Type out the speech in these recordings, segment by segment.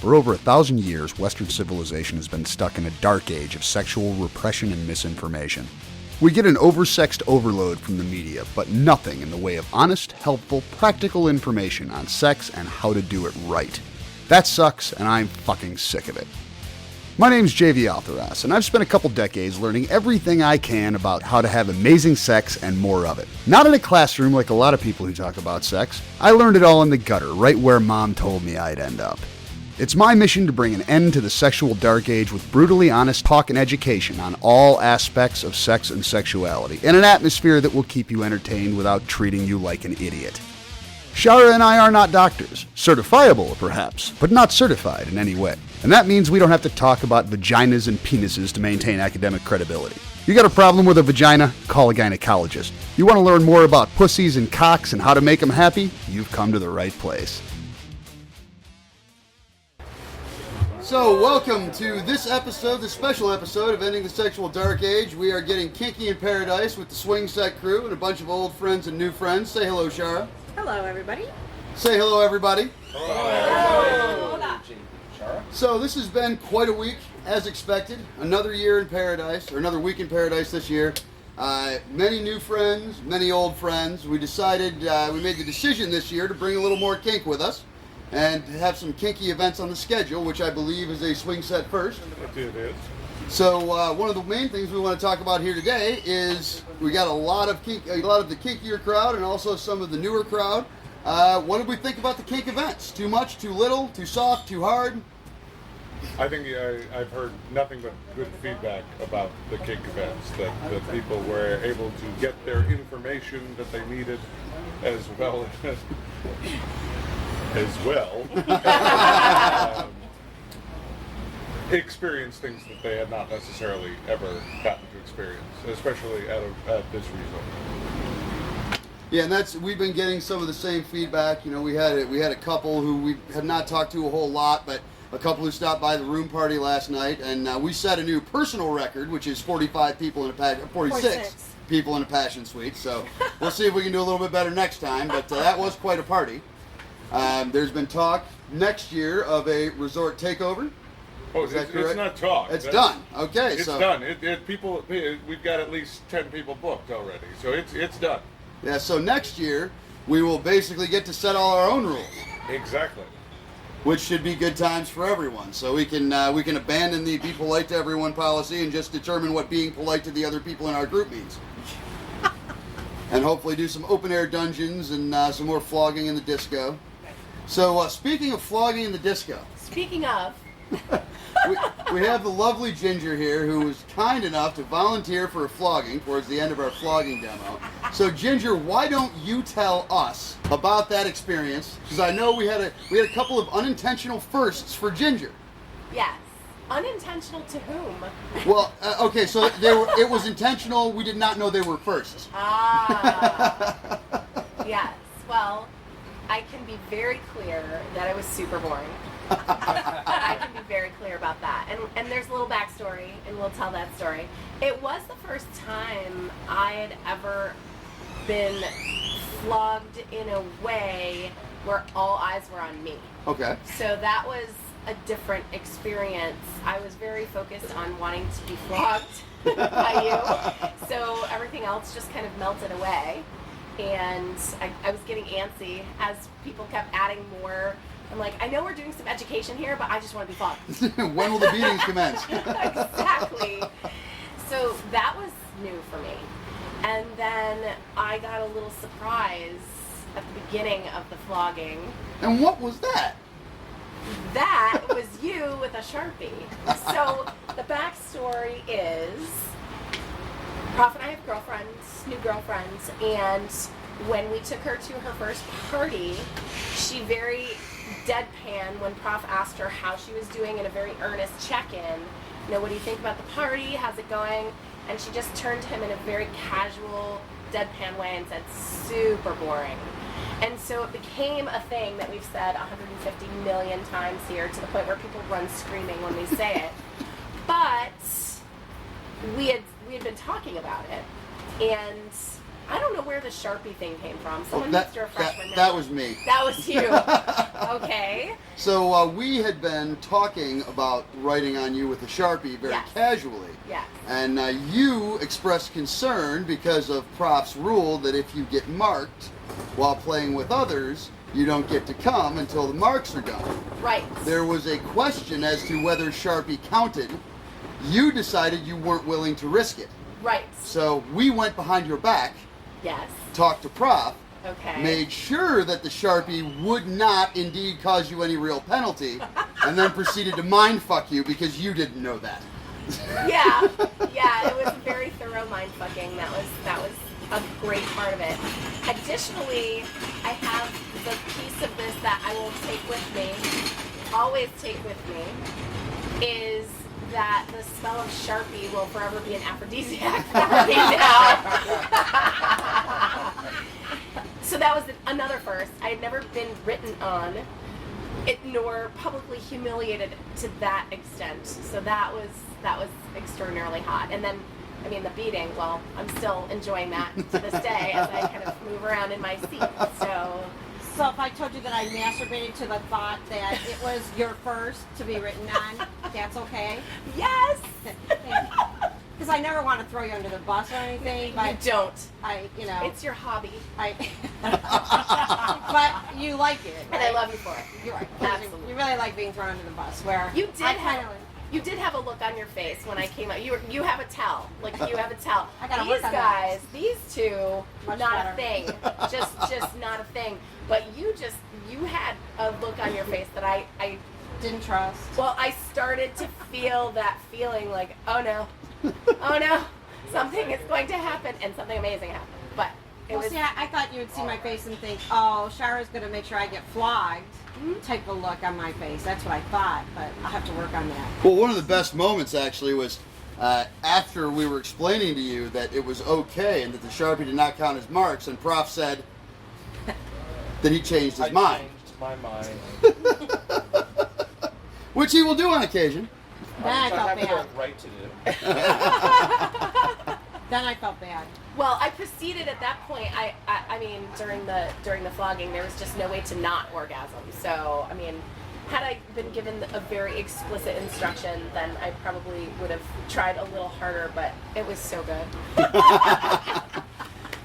For over 1,000 years, Western civilization has been stuck in a dark age of sexual repression and misinformation. We get an oversexed overload from the media, but nothing in the way of honest, helpful, practical information on sex and how to do it right. That sucks, and I'm fucking sick of it. My name's JV Altheras, and I've spent a couple decades learning everything I can about how to have amazing sex and more of it. Not in a classroom like a lot of people who talk about sex. I learned it all in the gutter, right where Mom told me I'd end up. It's my mission to bring an end to the sexual dark age with brutally honest talk and education on all aspects of sex and sexuality, in an atmosphere that will keep you entertained without treating you like an idiot. Shara and I are not doctors. Certifiable, perhaps, but not certified in any way. And that means we don't have to talk about vaginas and penises to maintain academic credibility. You got a problem with a vagina? Call a gynecologist. You want to learn more about pussies and cocks and how to make them happy? You've come to the right place. So, welcome to this episode, the special episode of Ending the Sexual Dark Age. We are getting kinky in paradise with the Swingset crew and a bunch of old friends and new friends. Say hello, Shara. Hello, everybody. Say hello, everybody. Hello. So this has been quite a week, as expected. Another year in paradise, or another week in paradise this year. Many new friends, many old friends. We decided, we made the decision this year to bring a little more kink with us and have some kinky events on the schedule, which I believe is a swing set first. It is. So one of the main things we want to talk about here today is we got a lot of the kinkier crowd and also some of the newer crowd. What did we think about the kink events? Too much, too little, too soft, too hard? I think I've heard nothing but good feedback about the kink events, that people were able to get their information that they needed as well experience things that they had not necessarily ever gotten to experience, especially at this resort. Yeah, and we've been getting some of the same feedback. You know, we had a couple who we have not talked to a whole lot, but a couple who stopped by the room party last night, and we set a new personal record, which is 46 people in a passion suite. So we'll see if we can do a little bit better next time. But that was quite a party. There's been talk next year of a resort takeover. Oh, it's not talk. It's done. Okay, it's done. We've got at least 10 people booked already, so it's done. Yeah. So next year we will basically get to set all our own rules. Exactly. Which should be good times for everyone. So we can abandon the be polite to everyone policy and just determine what being polite to the other people in our group means. And hopefully do some open air dungeons and some more flogging in the disco. So speaking of flogging in the disco. Speaking of. we have the lovely Ginger here who was kind enough to volunteer for a flogging towards the end of our flogging demo. So Ginger, why don't you tell us about that experience? Because I know we had a couple of unintentional firsts for Ginger. Yes. Unintentional to whom? Well, okay, so it was intentional. We did not know they were firsts. Ah. Yes. Well, I can be very clear that it was super boring. I can be very clear about that. And there's a little backstory, and we'll tell that story. It was the first time I had ever been flogged in a way where all eyes were on me. Okay. So that was a different experience. I was very focused on wanting to be flogged by you. So everything else just kind of melted away. And I was getting antsy as people kept adding more. I'm like, I know we're doing some education here, but I just want to be flogged. When will the beatings commence? Exactly. So that was new for me. And then I got a little surprise at the beginning of the flogging. And what was that? That was you with a Sharpie. So the backstory is, Prof and I have girlfriends, new girlfriends, and when we took her to her first party, she very deadpan when Prof asked her how she was doing in a very earnest check-in. You know, what do you think about the party? How's it going? And she just turned to him in a very casual, deadpan way and said, super boring. And so it became a thing that we've said 150 million times here, to the point where people run screaming when we say it. But we had been talking about it, and I don't know where the Sharpie thing came from. Someone that, needs to refresh my memory. that was me. That was you. Okay. So we had been talking about writing on you with a Sharpie very Yes. casually. Yes. And you expressed concern because of Prof's rule that if you get marked while playing with others, you don't get to come until the marks are done. Right. There was a question as to whether Sharpie counted. You decided you weren't willing to risk it. Right. So we went behind your back, Yes. talked to Prof, Okay. made sure that the Sharpie would not indeed cause you any real penalty, and then proceeded to mind fuck you because you didn't know that. Yeah. Yeah. It was very thorough mind fucking. That was a great part of it. Additionally, I have the piece of this that I will take with me, always take with me, is that the smell of Sharpie will forever be an aphrodisiac for me now. So that was another first. I had never been written on, nor publicly humiliated to that extent. So that was extraordinarily hot. And then, I mean, the beating, well, I'm still enjoying that to this day as I kind of move around in my seat. So if I told you that I masturbated to the thought that it was your first to be written on, that's okay? Yes! Because I never want to throw you under the bus or anything, You but don't. It's your hobby. but you like it, right? And I love you for it. You're right. Absolutely. You really like being thrown under the bus. Where You did I have kinda- you did have a look on your face when I came out. You have a tell. Like you have a tell. I gotta These work on that. guys, these two, Much not better. a thing. Just not a thing. But you had a look on your face that I didn't trust. well, I started to feel that feeling like, oh no, something is going to happen, and something amazing happened. But it was See, I thought you would see my face and think, oh, Shara's going to make sure I get flogged. Type of look on my face. That's what I thought, but I'll have to work on that. Well, one of the best moments actually was after we were explaining to you that it was okay and that the Sharpie did not count as marks, and Prof said that he changed his mind. Changed my mind. Which he will do on occasion. Then I Which felt have the bad. right to do. Then I felt bad. well, I proceeded at that point. I mean, during the flogging, there was just no way to not orgasm. So, I mean, had I been given a very explicit instruction, then I probably would have tried a little harder. But it was so good.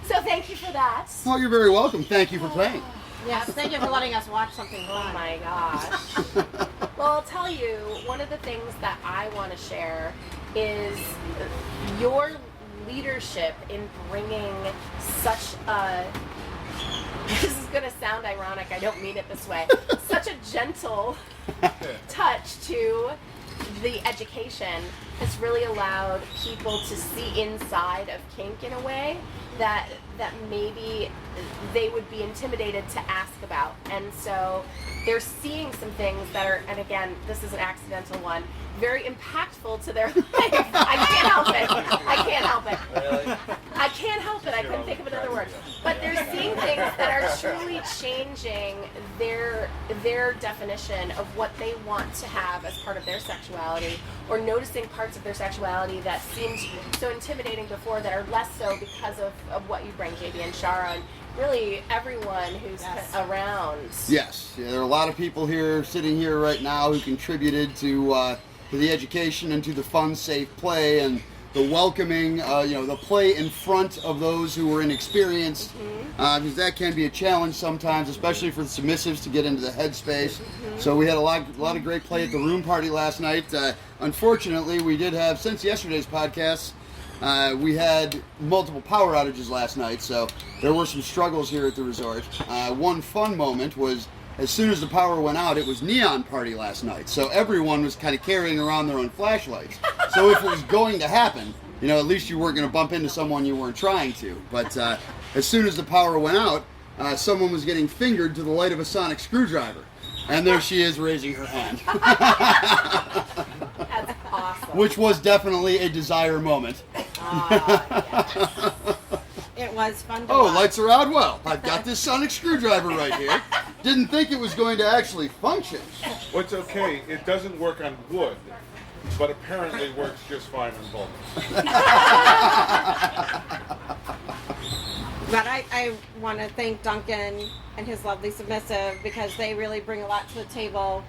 So thank you for that. Oh, you're very welcome. Thank you for playing. Yes, thank you for letting us watch something Oh fun. my gosh. Well, I'll tell you, one of the things that I want to share is your leadership in bringing such a, this is going to sound ironic, I don't mean it this way, such a gentle touch to the education has really allowed people to see inside of kink in a way that maybe they would be intimidated to ask about. And so they're seeing some things that are, and again, this is an accidental one, very impactful to their life. I can't help it. I can't help it. Really? I can't help it. I couldn't think of another word. But they're seeing things that are truly changing their definition of what they want to have as part of their sexuality, or noticing parts of their sexuality that seemed so intimidating before that are less so because of what you bring, JB and Shara, and really everyone who's Yes. around. Yes, yeah, there are a lot of people here sitting here right now who contributed to the education and to the fun, safe play and the welcoming, the play in front of those who were inexperienced, because that can be a challenge sometimes, especially for the submissives to get into the headspace. So we had a lot of great play at the room party last night. Unfortunately, we did have, since yesterday's podcast, we had multiple power outages last night, so there were some struggles here at the resort. One fun moment was, as soon as the power went out, it was neon party last night, so everyone was kind of carrying around their own flashlights. So if it was going to happen, at least you weren't going to bump into someone you weren't trying to. But as soon as the power went out, someone was getting fingered to the light of a sonic screwdriver. And there she is raising her hand. That's awesome. Which was definitely a desire moment. Yes. It was fun to Oh, watch. lights are out well. I've got this sonic screwdriver right here. Didn't think it was going to actually function. What's okay, it doesn't work on wood, but apparently works just fine on boulders. But I want to thank Duncan and his lovely submissive because they really bring a lot to the table.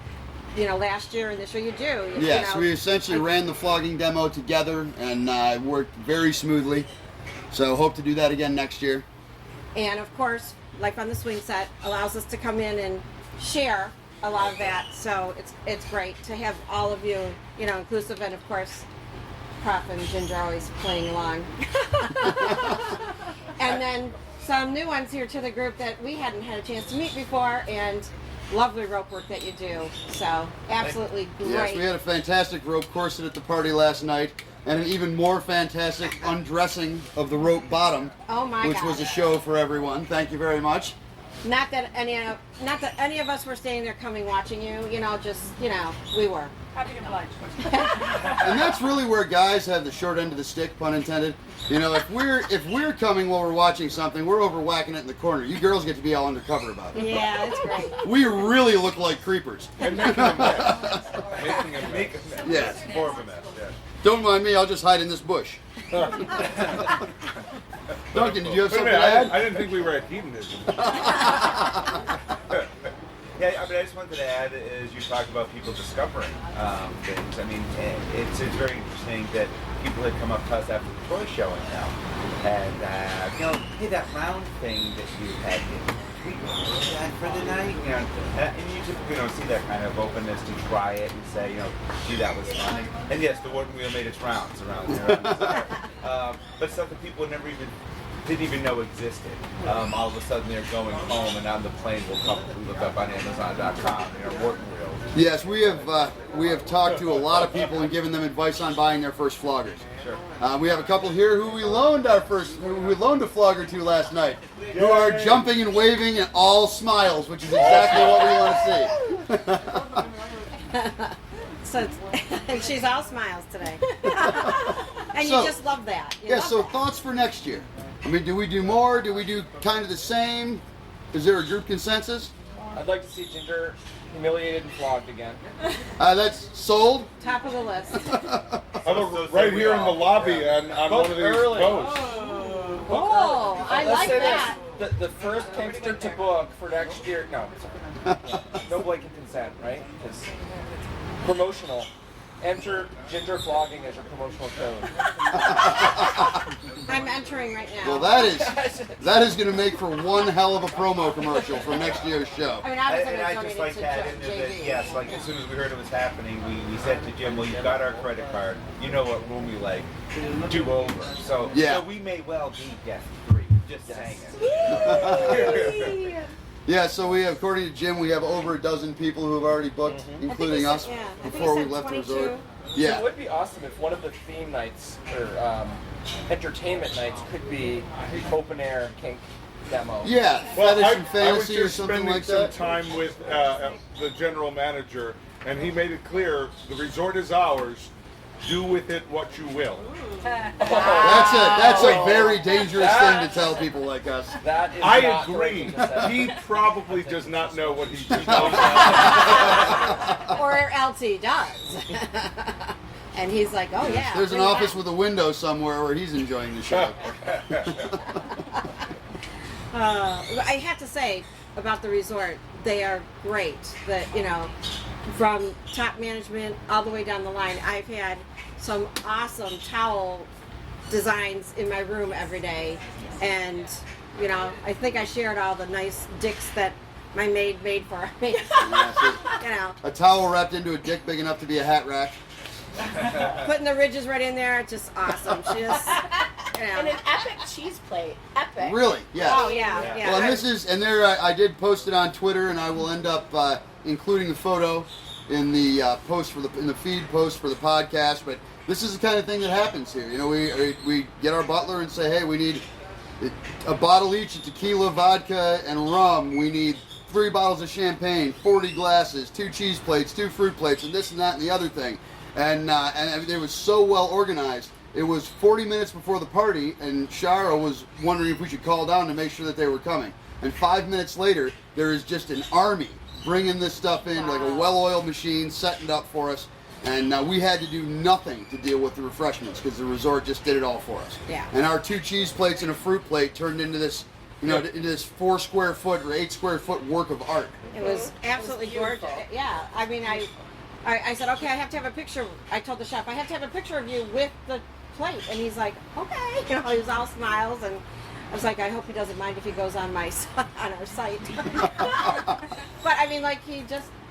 Last year and this year you do. Yes, we essentially ran the flogging demo together and it worked very smoothly. So hope to do that again next year. And of course, Life on the Swing Set allows us to come in and share a lot of that. So it's great to have all of you, inclusive, and of course, Prof and Ginger always playing along. And then some new ones here to the group that we hadn't had a chance to meet before, and lovely rope work that you do. So absolutely great. Yes, we had a fantastic rope corset at the party last night, and an even more fantastic undressing of the rope bottom. Oh my which God. was a show for everyone. Thank you very much. Not that any of us were standing there watching you. We were. Happy to oblige. And that's really where guys have the short end of the stick, pun intended. If we're coming while we're watching something, we're over whacking it in the corner. You girls get to be all undercover about it. Yeah, that's great. We really look like creepers. And making a mess. Making a mess. Yes. More of a mess, yeah. Don't mind me, I'll just hide in this bush. Duncan, did you have Wait a something minute, to add? I didn't think we were at hedonism. Yeah, I just wanted to add is you talked about people discovering things. I mean, it's very interesting that people had come up to us after the toy show and now, and hey, that round thing that you had, we do that for the night, and you typically don't see that kind of openness to try it and say, gee, that was fun. And yes, the wooden wheel made its rounds around there. But stuff that people didn't even know existed. All of a sudden they're going home, and on the plane we'll probably look up on Amazon.com, Wharton wheels. Yes, we have talked to a lot of people and given them advice on buying their first floggers. Sure. We have a couple here who we loaned a flogger to last night, who are jumping and waving and all smiles, which is exactly what we want to see. So she's all smiles today. And So- you just love that. You Yeah, love so that. thoughts for next year? I mean, do we do more? Do we do kind of the same? Is there a group consensus? I'd like to see Ginger humiliated and flogged again. That's sold. Top of the list. Right here in the lobby on one of these early. boats. Oh, I Let's like say that. this, the first Kinkster to book for next year. No, no blanket consent, right? Because promotional. Enter Ginger flogging as your promotional code. I'm entering right now. Well, that is going to make for one hell of a promo commercial for next year's show. I mean, I was going And to I donate just it like to that in there that, JV. yes, like as soon as we heard it was happening, we said to Jim, well, you've got our credit card. You know what room we like. Do over. So, Yeah. so we may well be guest 3. Just saying it. Yeah, so we have, according to Jim, we have over a dozen people who have already booked, including I us, think he said before we left the 22. resort. So it Yeah. would be awesome if one of the theme nights or entertainment nights could be open air kink demo. Yeah, Well, fetish and I was fantasy or just something spending like some that. time with the general manager, and he made it clear the resort is ours. Do with it what you will. That's a very dangerous thing to tell people like us. That is I not agree. breaking consent. He probably does not know what he's talking about. Or else he does. And he's like, oh yeah. There's an bring it office back. with a window somewhere where he's enjoying the show. I have to say about the resort, they are great. From top management all the way down the line, I've had some awesome towel designs in my room every day, and I think I shared all the nice dicks that my maid made for me. A towel wrapped into a dick big enough to be a hat rack. Putting the ridges right in there, just awesome. She just, And an epic cheese plate. Epic. Really? Yes. Oh yeah. Well, and I did post it on Twitter, and I will end up including the photo in the in the feed post for the podcast. But this is the kind of thing that happens here. We get our butler and say, hey, we need a bottle each of tequila, vodka, and rum. We need 3 bottles of champagne, 40 glasses, 2 cheese plates, 2 fruit plates, and this and that and the other thing. And it was so well organized. It was 40 minutes before the party, and Shara was wondering if we should call down to make sure that they were coming. And 5 minutes later, there is just an army bringing this stuff in, like a well-oiled machine, setting it up for us. And we had to do nothing to deal with the refreshments because the resort just did it all for us. Yeah. And our 2 cheese plates and a fruit plate turned into this, into this 4 square foot or 8 square foot work of art. It was absolutely gorgeous. beautiful. Yeah, I mean, I said, okay, I have to have a picture. I told the chef, I have to have a picture of you with the plate. And he's like, okay. He was all smiles. And I was like, I hope he doesn't mind if he goes on my on our site. But I mean, like, it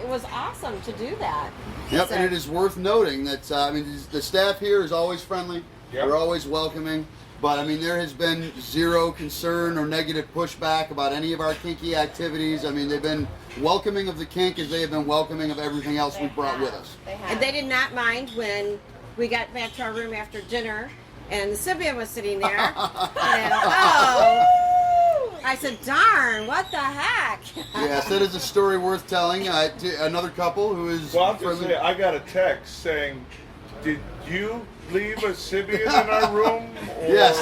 was awesome to do that. Yep, So- and it is worth noting that, the staff here is always friendly. Yep. They're always welcoming. But, there has been zero concern or negative pushback about any of our kinky activities. They've been welcoming of the kink as they have been welcoming of everything else we brought with us. They have. And they did not mind when we got back to our room after dinner and the Sibian was sitting there. I said, darn, what the heck? Yes, that is a story worth telling. Another couple who is Well, I'm just saying, I got a text saying, "Did you leave a Sibian in our room? Or Yes,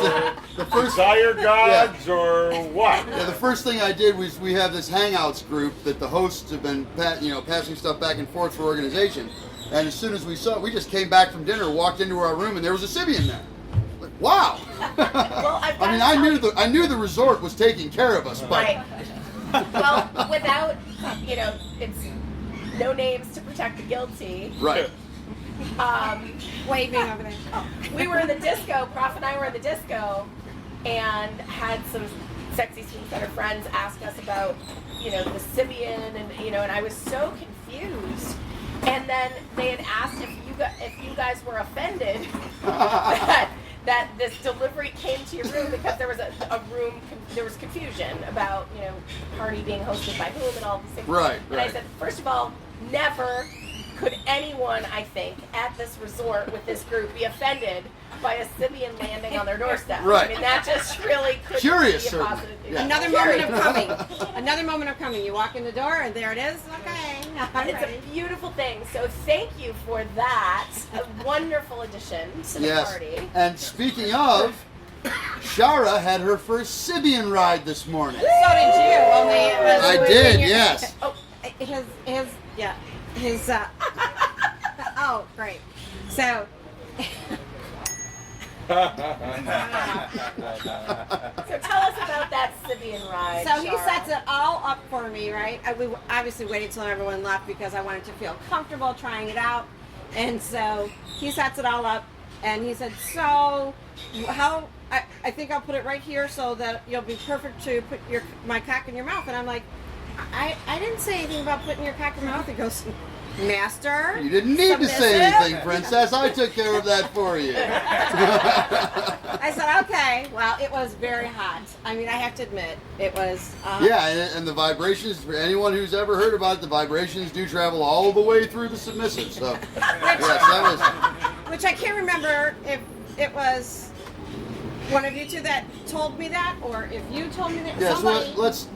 the first. desire gods or what?" Yeah, the first thing I did was we have this Hangouts group that the hosts have been, passing stuff back and forth for organization. And as soon as we saw it, we just came back from dinner, walked into our room, and there was a Sibian there. Like, wow! Well, I've got I knew the resort was taking care of us, but Right. Well, without, it's no names to protect the guilty. right. Waving over there. We were in the disco, Prof and I were in the disco, and had some sexy swing center friends ask us about, the Sibian, and I was so confused. And then they had asked if you guys were offended that this delivery came to your room because there was there was confusion about, party being hosted by whom and all these things. Right, And I right. said, first of all, never could anyone, I think, at this resort with this group be offended by a Sibian landing on their doorstep. Right. That just really couldn't Curious, be a certainly. positive thing. Yeah. Another Curious. moment of coming. Another moment of coming. You walk in the door and there it is. Okay. I'm It's ready. a beautiful thing. So thank you for that. A wonderful addition to the Yes. party. And speaking of, Shara had her first Sibian ride this morning. So did you. Only it was I within did, your- yes. Oh, His oh, great. So so tell us about that Sibian ride. So he Shara. sets it all up for me, right? We obviously waited till everyone left because I wanted to feel comfortable trying it out. And so he sets it all up, and he said, so how, I think I'll put it right here so that you'll be perfect to put my cock in your mouth. And I'm like, I didn't say anything about putting your cock in your mouth. He goes, Master. You didn't need to say submissive." anything, Princess. I took care of that for you. I said, okay. Well, it was very hot. I mean, I have to admit, it was. Yeah, and the vibrations, for anyone who's ever heard about it, the vibrations do travel all the way through the submissive. So, yes, that was. Which I can't remember if it was one of you two that told me that, or if you told me that. Yes, Somebody, let's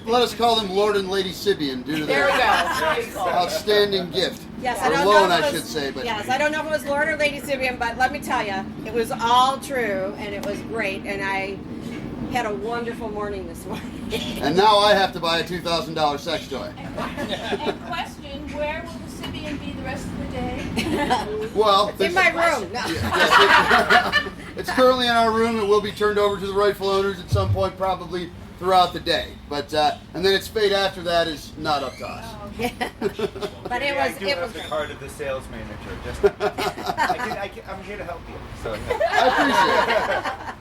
let us call them Lord and Lady Sibian due to There we their go. Very cool. outstanding gift. Yes, I or don't loan, know if I it was, should say. But yes, I don't know if it was Lord or Lady Sibian, but let me tell you, it was all true, and it was great, and I had a wonderful morning this morning. and now I have to buy a $2,000 sex toy. And question, where will the Sibian be the rest of the day? Well, It's in my room. No. Yes, it's currently in our room. It will be turned over to the rightful owners at some point, probably throughout the day. But and then its fate after that is not up to us. But it I was do it have was the great. card of the sales manager. Just, I'm here to help you. So. I appreciate it.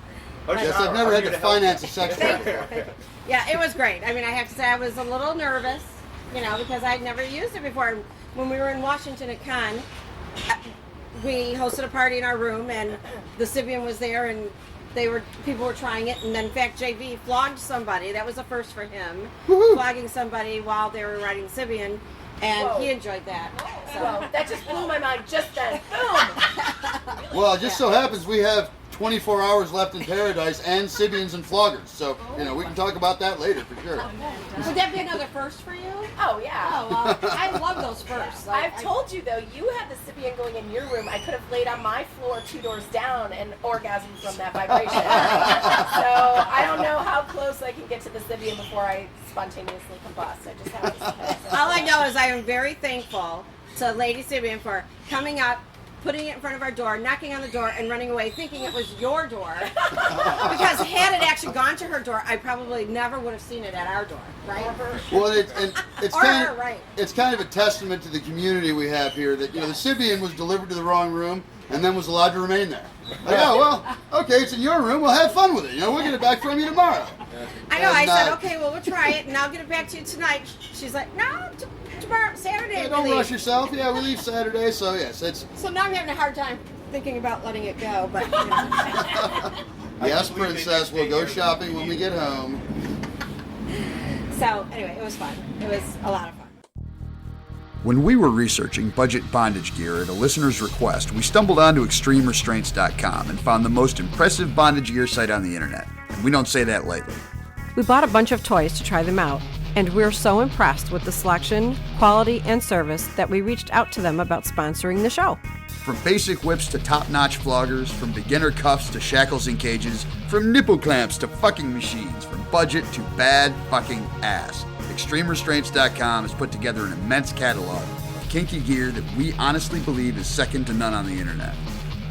Oh, Yes, Shara, I've never I'm had here to help finance you. a sex Thank toy. you. Thank you. Yeah, it was great. I mean, I have to say I was a little nervous, because I'd never used it before. When we were in Washington at Con, we hosted a party in our room, and the Sibian was there, and people were trying it, and then in fact JV flogged somebody. That was a first for him, flogging somebody while they were riding Sibian, and Whoa. he enjoyed that. So. Whoa, that just blew my mind just then. Boom! Well, it just so happens we have 24 hours left in paradise and Sibians and floggers. So, we can talk about that later for sure. Would that be another first for you? Oh, yeah. Oh, well, I love those firsts. I've told you though, you had the Sibian going in your room. I could have laid on my floor 2 doors down and orgasmed from that vibration. So I don't know how close I can get to the Sibian before I spontaneously combust. I just have to say. All I know is I am very thankful to Lady Sibian for coming up, putting it in front of our door, knocking on the door, and running away, thinking it was your door. Because had it actually gone to her door, I probably never would have seen it at our door, right? Well, it's Or kind her, of right. it's kind of a testament to the community we have here that the Sibian was delivered to the wrong room and then was allowed to remain there. Like, oh well, okay, it's in your room. We'll have fun with it. We'll get it back from you tomorrow. I know. And, I said, okay, well, we'll try it, and I'll get it back to you tonight. She's like, no, tomorrow, Saturday. Yeah, we don't leave. rush yourself. Yeah, we leave Saturday, so yes, it's So now I'm having a hard time thinking about letting it go, but yes, princess. We'll go shopping when we get home. So anyway, it was fun. It was a lot of fun. When we were researching budget bondage gear at a listener's request, we stumbled onto extremerestraints.com and found the most impressive bondage gear site on the internet. And we don't say that lightly. We bought a bunch of toys to try them out, and we're so impressed with the selection, quality, and service that we reached out to them about sponsoring the show. From basic whips to top-notch floggers, from beginner cuffs to shackles and cages, from nipple clamps to fucking machines, from budget to bad fucking ass, ExtremeRestraints.com has put together an immense catalog of kinky gear that we honestly believe is second to none on the internet.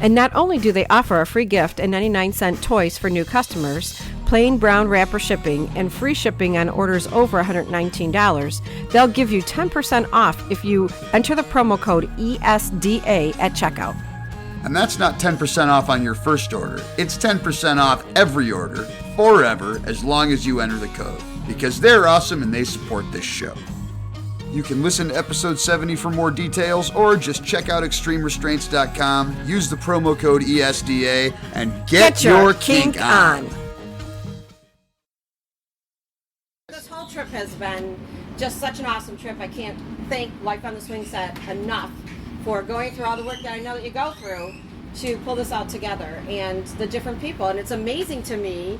And not only do they offer a free gift and 99-cent toys for new customers, plain brown wrapper shipping, and free shipping on orders over $119, they'll give you 10% off if you enter the promo code ESDA at checkout. And that's not 10% off on your first order. It's 10% off every order, forever, as long as you enter the code. Because they're awesome and they support this show. You can listen to episode 70 for more details, or just check out ExtremeRestraints.com, use the promo code ESDA, and get your kink on. This whole trip has been just such an awesome trip. I can't thank Life on the Swing Set enough for going through all the work that I know that you go through to pull this all together, and the different people. And it's amazing to me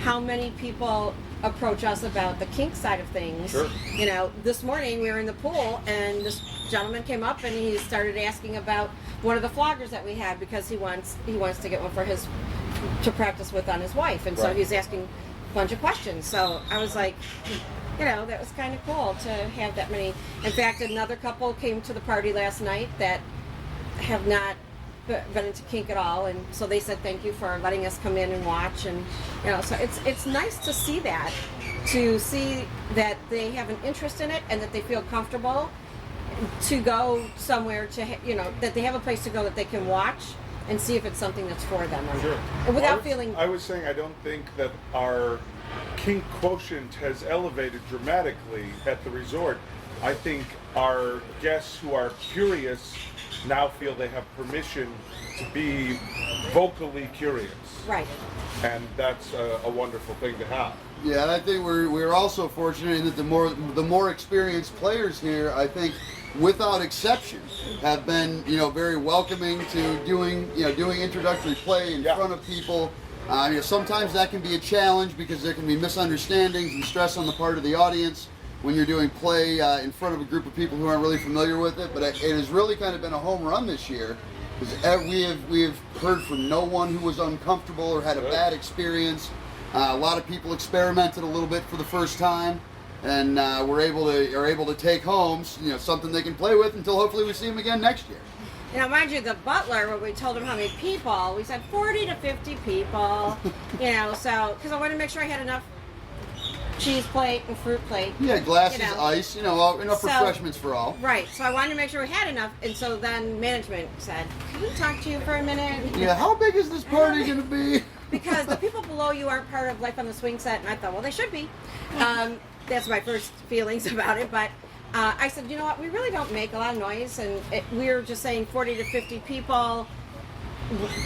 how many people approach us about the kink side of things. Sure. This morning we were in the pool and this gentleman came up and he started asking about one of the floggers that we had because he wants to get one for to practice with on his wife, and so Right. he's asking a bunch of questions. So I was like, that was kind of cool to have that many. In fact, another couple came to the party last night that have not been into kink at all, and so they said thank you for letting us come in and watch, and so it's nice to see that they have an interest in it and that they feel comfortable to go somewhere that they have a place to go that they can watch and see if it's something that's for them or Sure. not. And without feeling I was saying I don't think that our kink quotient has elevated dramatically at the resort. I think our guests who are curious now feel they have permission to be vocally curious. right. And that's a wonderful thing to have. Yeah, and I think we're also fortunate in that the more experienced players here, I think, without exception, have been very welcoming to doing introductory play in front of people. Sometimes that can be a challenge because there can be misunderstandings and stress on the part of the audience when you're doing play in front of a group of people who aren't really familiar with it. But it has really kind of been a home run this year because we have heard from no one who was uncomfortable or had a bad experience. A lot of people experimented a little bit for the first time, and are able to take home something they can play with until hopefully we see them again next year. Mind you, the butler, when we told him how many people, we said 40 to 50 people, so, because I wanted to make sure I had enough cheese plate and fruit plate. Yeah, glasses, ice, enough refreshments for all. Right, so I wanted to make sure we had enough, and so then management said, can we talk to you for a minute? Yeah, how big is this party going to be? Because the people below you aren't part of Life on the Swing Set, and I thought, well, they should be. That's my first feelings about it, but I said, you know what, we really don't make a lot of noise, and we're just saying 40 to 50 people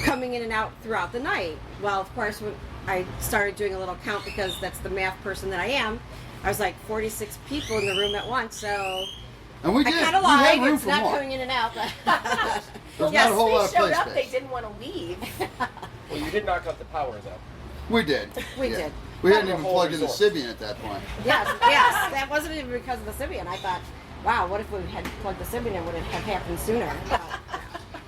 coming in and out throughout the night. Well, of course, when I started doing a little count, because that's the math person that I am, I was like 46 people in the room at once, so And we I did. kind of We had lied. room It's for not more. coming in and out, but There's Yes, not a whole lot of they showed play up. They space. didn't want to leave. Well, you did knock out the power though. We did. We Yeah. did. We hadn't The even whole plugged in the resort. Sibian at that point. yes, that wasn't even because of the Sibian. I thought, wow, what if we had plugged the Sibian in? Would it have happened sooner?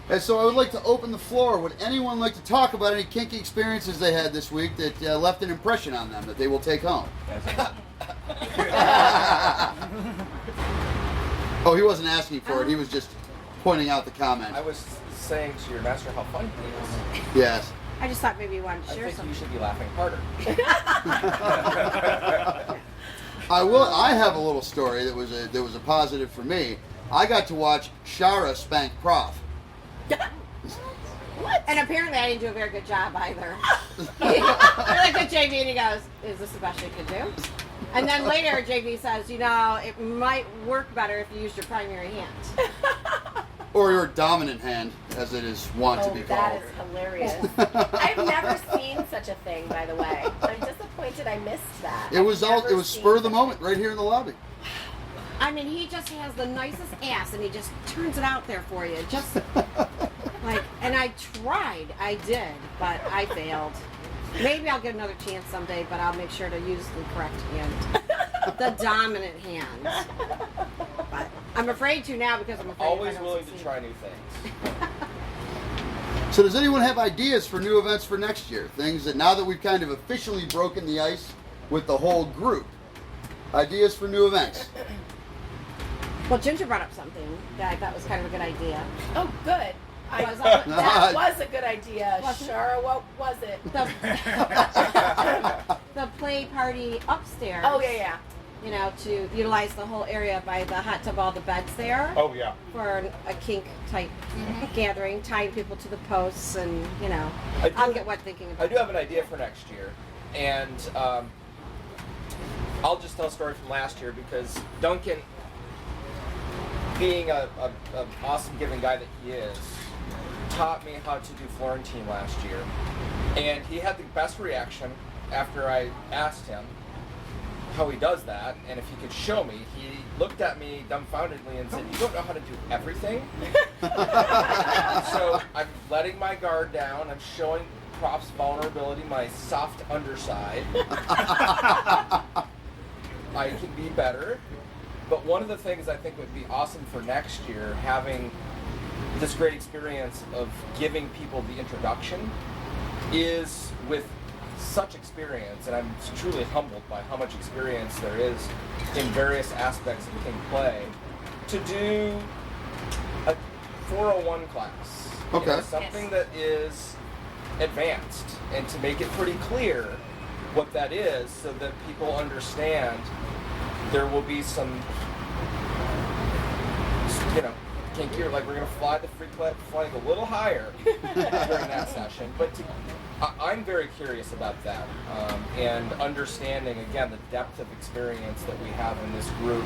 And so I would like to open the floor. Would anyone like to talk about any kinky experiences they had this week that left an impression on them that they will take home? Oh, he wasn't asking for it. He was just pointing out the comment. I was saying to your master how funny he is. Yes. I just thought maybe you wanted to I share think something. you should be laughing harder. I have a little story that was a positive for me. I got to watch Shara spank Prof. What? And apparently I didn't do a very good job either. I looked at JV and he goes, "Is this the best you could do?" And then later JV says, it might work better if you used your primary hand. Or your dominant hand, as it is wont to be That called. is hilarious. I've never seen such a thing, by the way. I'm disappointed I missed that. It was I've never spur of the seen moment right here in the lobby. I mean, he just has the nicest ass and he just turns it out there for you. Just and I tried. I did, but I failed. Maybe I'll get another chance someday, but I'll make sure to use the correct hand. The dominant hand. But I'm afraid to now because I'm afraid Always if I don't willing to succeed. try new things. So does anyone have ideas for new events for next year? Things that now that we've kind of officially broken the ice with the whole group, ideas for new events? Well, Ginger brought up something that I thought was kind of a good idea. Oh, good. Was that- That was a good idea. Was it? Shara, what was it? The play party upstairs. Oh, yeah. To utilize the whole area by the hot tub, all the beds there. Oh yeah. For a kink type gathering, tying people to the posts, and I do- I'll get wet thinking about I do have an idea for next year, and I'll just tell a story from last year because Duncan, being an awesome giving guy that he is, taught me how to do Florentine last year, and he had the best reaction after I asked him how he does that, and if he could show me. He looked at me dumbfoundedly and said, "You don't know how to do everything?" So I'm letting my guard down. I'm showing Prof's vulnerability, my soft underside. I can be better. But one of the things I think would be awesome for next year, having this great experience of giving people the introduction, is with such experience, and I'm truly humbled by how much experience there is in various aspects of kink play, to do a 401 class. Okay. Something that is advanced, and to make it pretty clear what that is so that people understand there will be some, kinkier, like we're going to fly the freak flag a little higher during that session. But I'm very curious about that, and understanding, again, the depth of experience that we have in this group,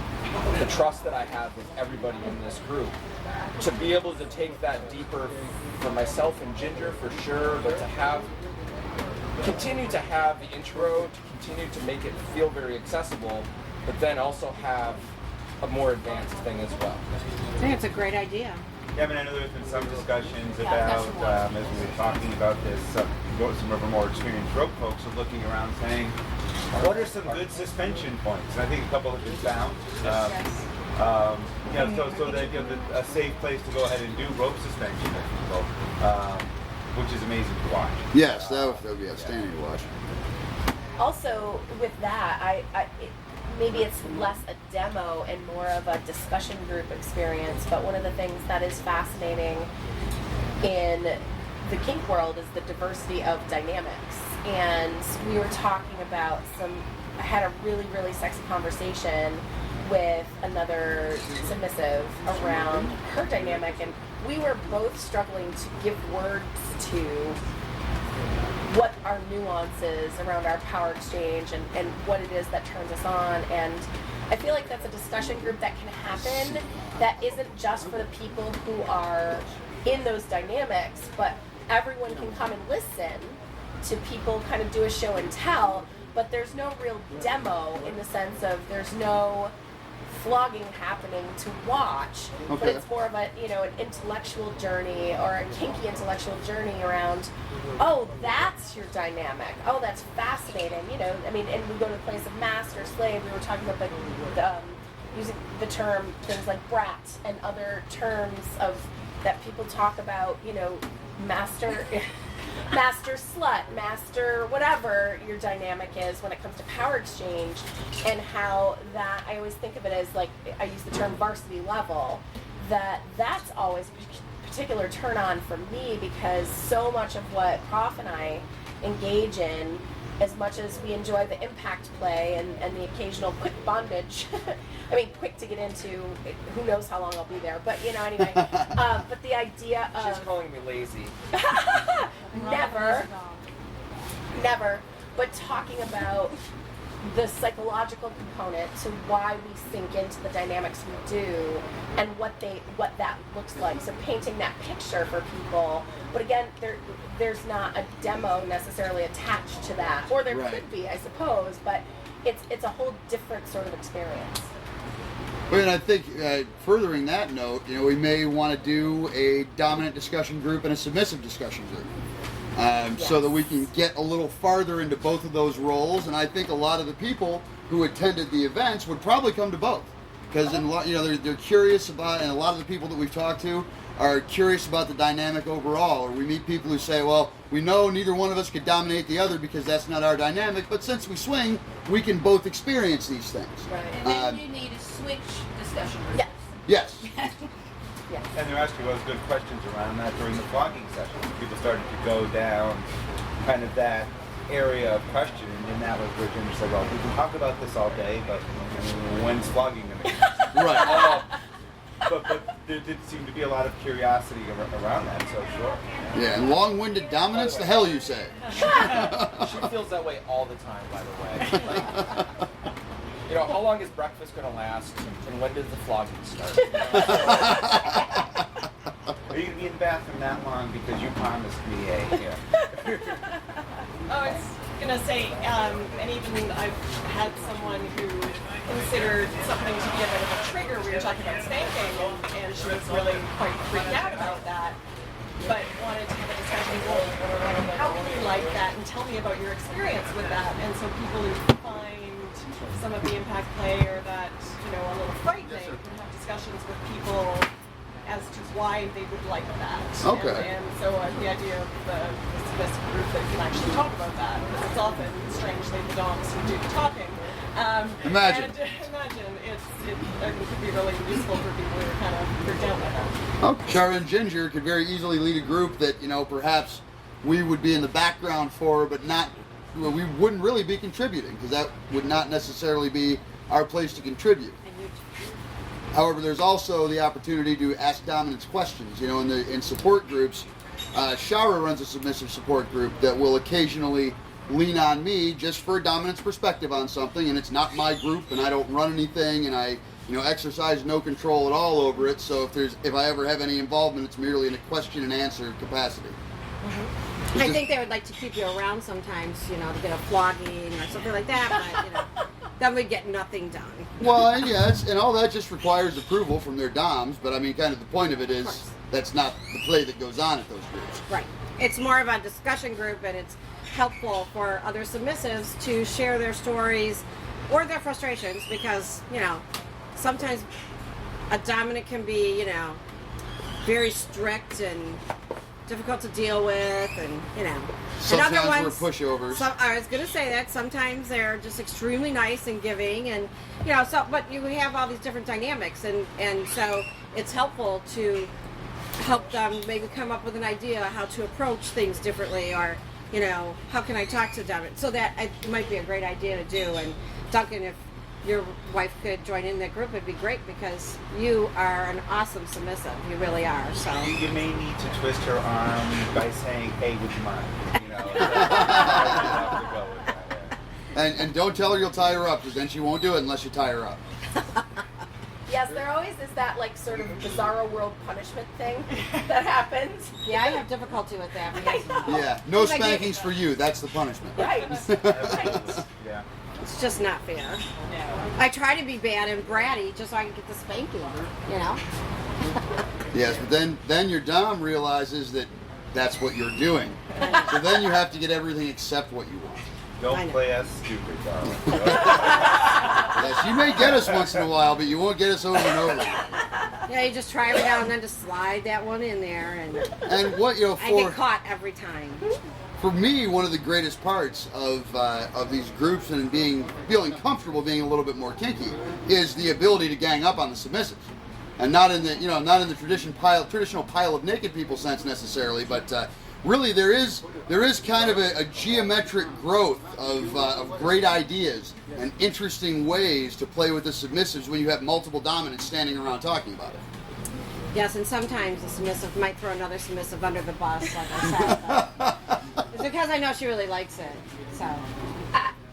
the trust that I have with everybody in this group, to be able to take that deeper for myself and Ginger for sure, but to continue to have the intro, to continue to make it feel very accessible, but then also have a more advanced thing as well. I think it's a great idea. Yeah, I mean, I know there's been some discussions about, as we were talking about this, some of our more experienced rope folks are looking around saying, what are some good suspension points? And I think a couple have been found. So that a safe place to go ahead and do rope suspension for people, which is amazing to watch. Yes, that would be outstanding to watch. Also, with that, maybe it's less a demo and more of a discussion group experience, but one of the things that is fascinating in the kink world is the diversity of dynamics. And we were talking about I had a really, really sexy conversation with another submissive around her dynamic, and we were both struggling to give words to what are nuances around our power exchange and what it is that turns us on. And I feel like that's a discussion group that can happen that isn't just for the people who are in those dynamics, but everyone can come and listen to people kind of do a show and tell, but there's no real demo in the sense of there's no flogging happening to watch, but it's more of a an intellectual journey or a kinky intellectual journey around, oh, that's your dynamic, oh, that's fascinating, and we go to the place of master, slave. We were talking about using the term things like brat and other terms of that people talk about, master master slut, master whatever your dynamic is when it comes to power exchange, and how that, I always think of it as like, I use the term varsity level, that's always a particular turn on for me, because so much of what Prof and I engage in, as much as we enjoy the impact play and the occasional quick bondage, I mean, quick to get into, who knows how long I'll be there, but anyway, but the idea of... She's calling me lazy. Never, but talking about the psychological component to why we sink into the dynamics we do, and what that looks like. So painting that picture for people, but again, there's not a demo necessarily attached to that, or there could be, I suppose, but it's a whole different sort of experience. Well, and I think furthering that note, we may want to do a dominant discussion group and a submissive discussion group. So that we can get a little farther into both of those roles, and I think a lot of the people who attended the events would probably come to both, because they're curious about, and a lot of the people that we've talked to are curious about the dynamic overall. Or we meet people who say, well, we know neither one of us could dominate the other because that's not our dynamic, but since we swing, we can both experience these things. Right. And then you need a switch discussion group. Yes. Yes. Yes. And there actually was good questions around that during the flogging session. People started to go down kind of that area of questioning, and that was where Ginger said, well, we can talk about this all day, but when's flogging going to be? Right. But there did seem to be a lot of curiosity around that, so sure. Yeah, and long-winded dominance, the hell you say. She feels that way all the time, by the way. Like, how long is breakfast going to last, and when does the flogging start? Are you going to be in the bathroom that long because you promised me a... I was gonna say, and even I've had someone who considered something to be a bit of a trigger. We were talking about spanking, and she was really quite freaked out about that, but wanted to have a discussion. Well, how can you like that? And tell me about your experience with that. And so people who find some of the impact play or that a little frightening can have discussions with people as to why they would like that. Okay. And so the idea of this group that can actually talk about that, because it's often, strangely, the dogs who do the talking. Imagine. And imagine. It could be really useful for people who are kind of freaked out by that. Okay. Shara and Ginger could very easily lead a group that, perhaps we would be in the background for, but we wouldn't really be contributing, because that would not necessarily be our place to contribute. However, there's also the opportunity to ask dominance questions. In support groups, Shara runs a submissive support group that will occasionally lean on me just for a dominance perspective on something, and it's not my group, and I don't run anything, and I exercise no control at all over it. So if I ever have any involvement, it's merely in a question and answer capacity. Mm-hmm. I think they would like to keep you around sometimes, to get a flogging or something like that, but then we'd get nothing done. Well, yes, and all that just requires approval from their DOMs, but I mean, kind of the point of it is that's not the play that goes on at those groups. Right. It's more of a discussion group, and it's helpful for other submissives to share their stories or their frustrations, because, sometimes a dominant can be, very strict and difficult to deal with, and sometimes and other ones, we're pushovers. I was going to say that sometimes they're just extremely nice and giving, and but you have all these different dynamics, and so it's helpful to help them maybe come up with an idea how to approach things differently, or how can I talk to them, so that it might be a great idea to do. And Duncan, if your wife could join in that group, it'd be great, because you are an awesome submissive. You really are. So you may need to twist her arm by saying, "Hey, would you mind?" And don't tell her you'll tie her up, because then she won't do it unless you tie her up. Yes, there always is that sort of bizarro world punishment thing that happens. Yeah, I have difficulty with that. Yeah, no spankings for you. That's the punishment. Right. Right. Yeah. It's just not fair. I try to be bad and bratty just so I can get the spanking, Yes, but then your Dom realizes that that's what you're doing. So then you have to get everything except what you want. Don't play us stupid, darling. Yes, you may get us once in a while, but you won't get us over and over. Yeah, you just try every now and then to slide that one in there, and what I get caught every time. For me, one of the greatest parts of these groups and feeling comfortable being a little bit more kinky is the ability to gang up on the submissives, and not in the traditional pile of naked people sense necessarily, but really there is kind of a geometric growth of great ideas and interesting ways to play with the submissives when you have multiple dominants standing around talking about it. Yes, and sometimes the submissive might throw another submissive under the bus, like I said. It's because I know she really likes it. So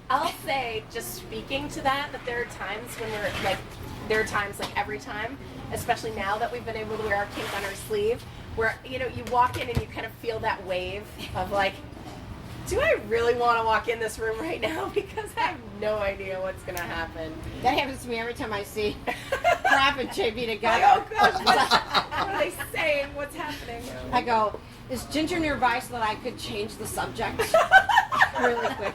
I'll say, just speaking to that there are times when every time, especially now that we've been able to wear our kink on our sleeve, where you walk in and you kind of feel that wave of like, do I really want to walk in this room right now? Because I have no idea what's going to happen. That happens to me every time I see Prof and JB together. Oh gosh, what are they saying? What's happening? I go, is Ginger nearby so that I could change the subject really quick?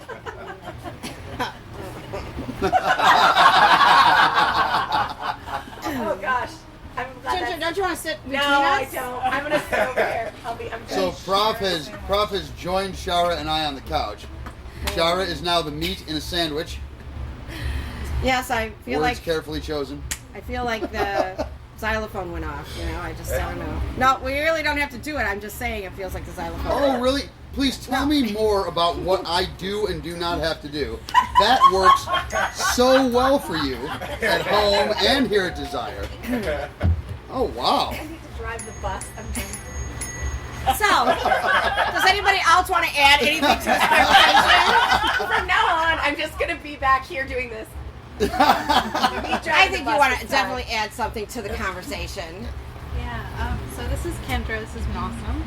Oh gosh. I'm glad Ginger, don't you want to sit between us? No, I don't. I'm going to sit over here. So Prof has joined Shara and I on the couch. Shara is now the meat in a sandwich. Yes, I feel Words like carefully chosen. I feel like the xylophone went off. I don't know. No, we really don't have to do it. I'm just saying it feels like the xylophone. Oh, really? Please tell me more about what I do and do not have to do. That works so well for you at home and here at Desire. Oh, wow. I need to drive the bus. I'm done. So, does anybody else want to add anything to this conversation? From now on, I'm just going to be back here doing this. I think you want to definitely add something to the conversation. Yeah, so this is Kendra, this is Blossom.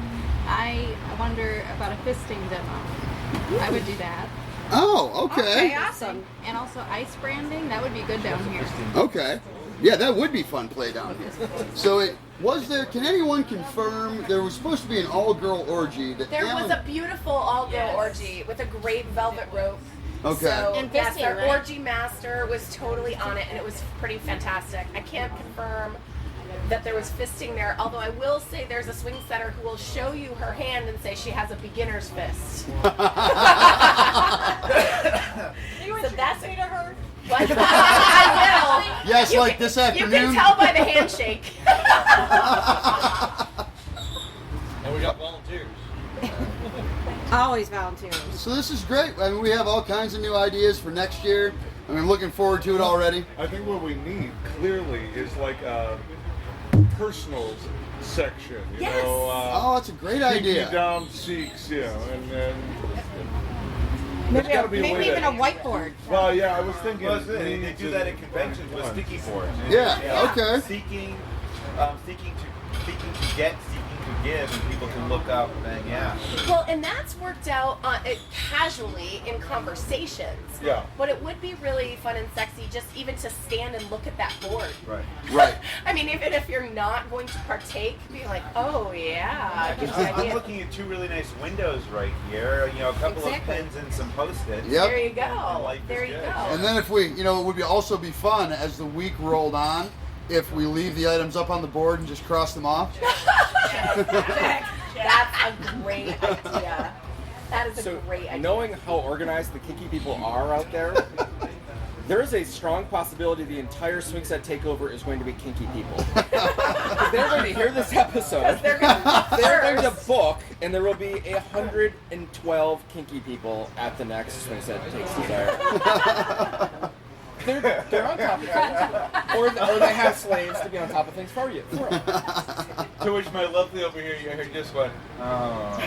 I wonder about a fisting demo. I would do that. Oh, okay. Okay, awesome. And also ice branding, that would be good down here. Okay. Yeah, that would be fun play down here. So can anyone confirm there was supposed to be an all-girl orgy? There was a beautiful all-girl orgy with a great velvet rope. Okay. So, And yes, fisting, our right? orgy master was totally on it, and it was pretty fantastic. I can't confirm that there was fisting there, although I will say there's a swing setter who will show you her hand and say she has a beginner's fist. You So that's to her? What? I will. Yes, You like can- this You afternoon. can tell by the handshake. And we got volunteers. Always volunteers. So this is great. I mean, we have all kinds of new ideas for next year. I mean, looking forward to it already. I think what we need clearly is like a personal section. You Yes. know, Oh, that's a great kinky idea. dom seeks, and there's Maybe, gotta be a way maybe even that- a whiteboard. Well, yeah, I was thinking. Well, they do that at conventions with sticky boards. Yeah, okay. Seeking to get, seeking to give, and people can look up and Well, and that's worked out casually in conversations. Yeah. But it would be really fun and sexy just even to stand and look at that board. Right. Right. I mean, even if you're not going to partake, be like, oh yeah. gives you an I'm idea. looking at two really nice windows right here. A couple Exactly. of pens and some Post-its. Yep. There you go. Life is There you good. go. And then if we, it would also be fun as the week rolled on if we leave the items up on the board and just cross them off. That's a great idea. That is a great idea. Knowing how organized the kinky people are out there, there is a strong possibility the entire Swingset Takeover is going to be kinky people. Because they're going to hear this episode, They're going to book, and there will be 112 kinky people at the next Swingset Takes Desire. They're on top of things. Or they have slaves to be on top of things for you. To which my lovely over here just went, oh.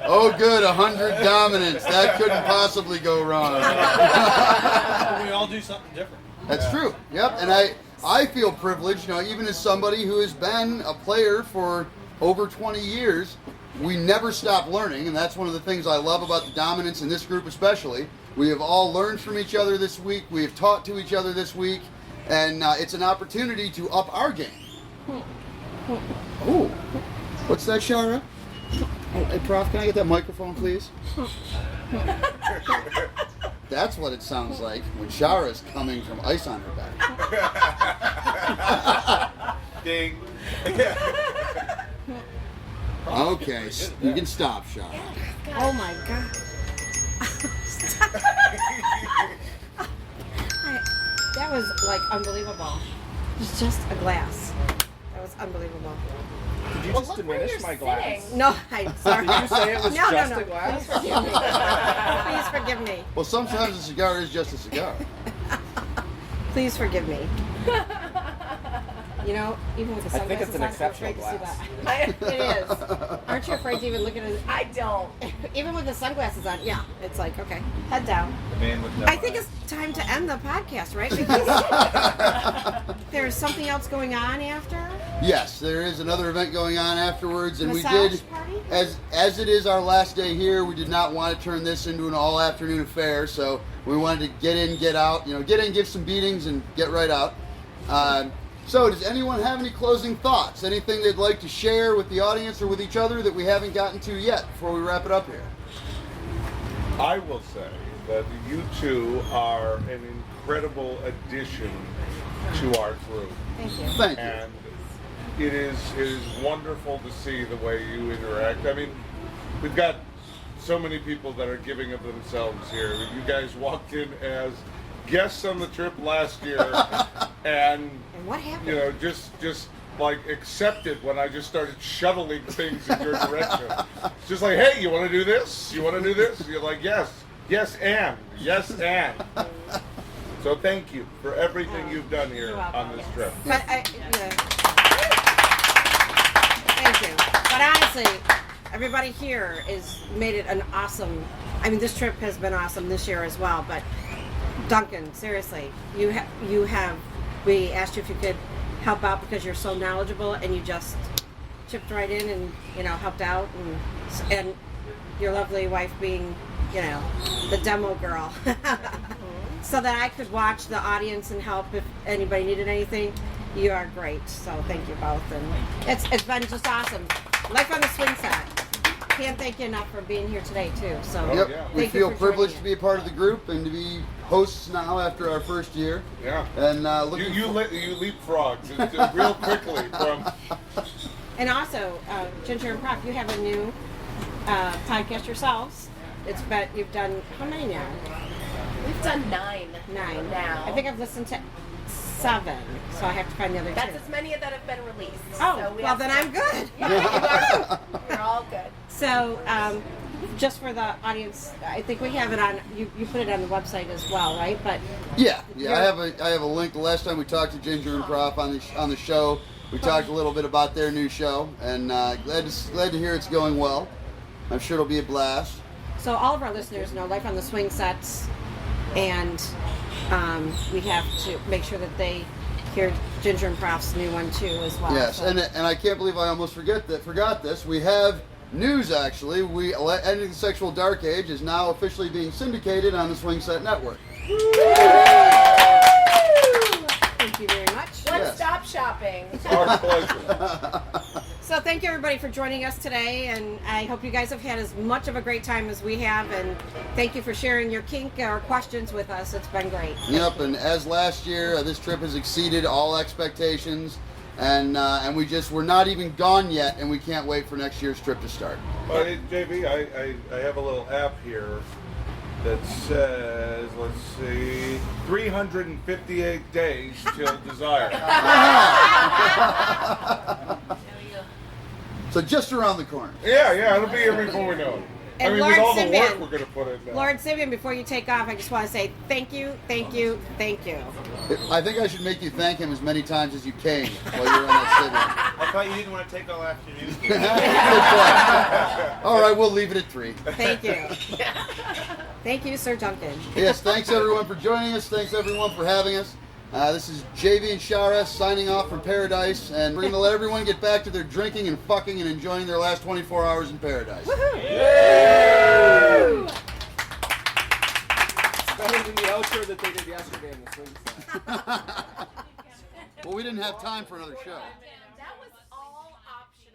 Oh, good, 100 dominants. That couldn't possibly go wrong. We all do something different. That's true. Yep. And I feel privileged, even as somebody who has been a player for over 20 years, we never stop learning, and that's one of the things I love about the dominants in this group especially. We have all learned from each other this week. We have taught to each other this week, and it's an opportunity to up our game. Ooh. What's that, Shara? Hey, Prof, can I get that microphone, please? That's what it sounds like when Shara's coming from ice on her back. Ding. Okay, you can stop, Shara. Oh my God. That was like unbelievable. It was just a glass. That was unbelievable. Did you Well, just look where diminish you're my glass? sitting. No, I'm sorry. Did you say it was No, just no. a glass? Please forgive me. Please forgive me. Well, sometimes a cigar is just a cigar. Please forgive me. You know, even with the I think sunglasses it's an on, exceptional I'm afraid glass. to see that. It is. Aren't you afraid to even look at it? I don't. Even with the sunglasses on, yeah, it's like, okay, head down. The man with no I think eyes. it's time to end the podcast, right? Because there's something else going on after. Yes, there is another event going on afterwards, and Massage we did, party? as it is our last day here, we did not want to turn this into an all-afternoon affair, so we wanted to get in, get out, get in, give some beatings, and get right out. So does anyone have any closing thoughts? Anything they'd like to share with the audience or with each other that we haven't gotten to yet before we wrap it up here? I will say that you two are an incredible addition to our group. Thank you. Thank you. And it is wonderful to see the way you interact. I mean, we've got so many people that are giving of themselves here. You guys walked in as guests on the trip last year, and what happened? just like accepted when I just started shuttling things in your direction. It's just like, hey, you want to do this? You want to do this? You're like, yes, and. So thank you for everything you've done here on this trip. But thank you. But honestly, everybody here made it an awesome. I mean, this trip has been awesome this year as well. But Duncan, seriously, you have. We asked you if you could help out because you're so knowledgeable, and you just chipped right in and helped out, and your lovely wife being the demo girl, so that I could watch the audience and help if anybody needed anything. You are great, so thank you both, and it's been just awesome. Life on the swing set. Can't thank you enough for being here today too. So Yep. yeah. We thank you feel for privileged joining to be a part of the group and to be hosts now after our first year. Yeah. And You leapfrogged real quickly from. And also, Ginger and Prof, you have a new podcast yourselves. You've done how many now? We've done 9 now. I think I've listened to 7, so I have to find the other 2. That's as many that have been released. Oh, so well then I'm good. Yeah, you're all good. So, just for the audience, I think we have it on. You put it on the website as well, right? But Yeah. I have a link. The last time we talked to Ginger and Prof on the show, we talked a little bit about their new show, and glad to hear it's going well. I'm sure it'll be a blast. so all of our listeners know Life on the Swing Sets, and we have to make sure that they hear Ginger and Prof's new one too as well. Yes, so. and I can't believe I almost forgot this. We have news actually. Ending the Sexual Dark Age is now officially being syndicated on the Swingset Network. Thank you very much. One-stop shopping. It's our pleasure. So thank you everybody for joining us today, and I hope you guys have had as much of a great time as we have, and thank you for sharing your kink or questions with us. It's been great. Yep, and as last year, this trip has exceeded all expectations, and we're not even gone yet, and we can't wait for next year's trip to start. Well, hey, JB, I have a little app here that says, let's see, 358 days till desire. So just around the corner. Yeah, it'll be here before we know it. And with Lord all the Simeon, work we're going to put in now. Lord Simeon, before you take off, I just want to say thank you. I think I should make you thank him as many times as you came while you were on that I thought you didn't want to take all afternoon. Good point. All right, we'll leave it at 3. Thank you. Thank you, Sir Duncan. Yes, thanks everyone for joining us. Thanks everyone for having us. This is JV and Shara signing off from Paradise, and we're going to let everyone get back to their drinking and fucking and enjoying their last 24 hours in Paradise. Better than the outro that they did yesterday in the swing set. Well, we didn't have time for another show.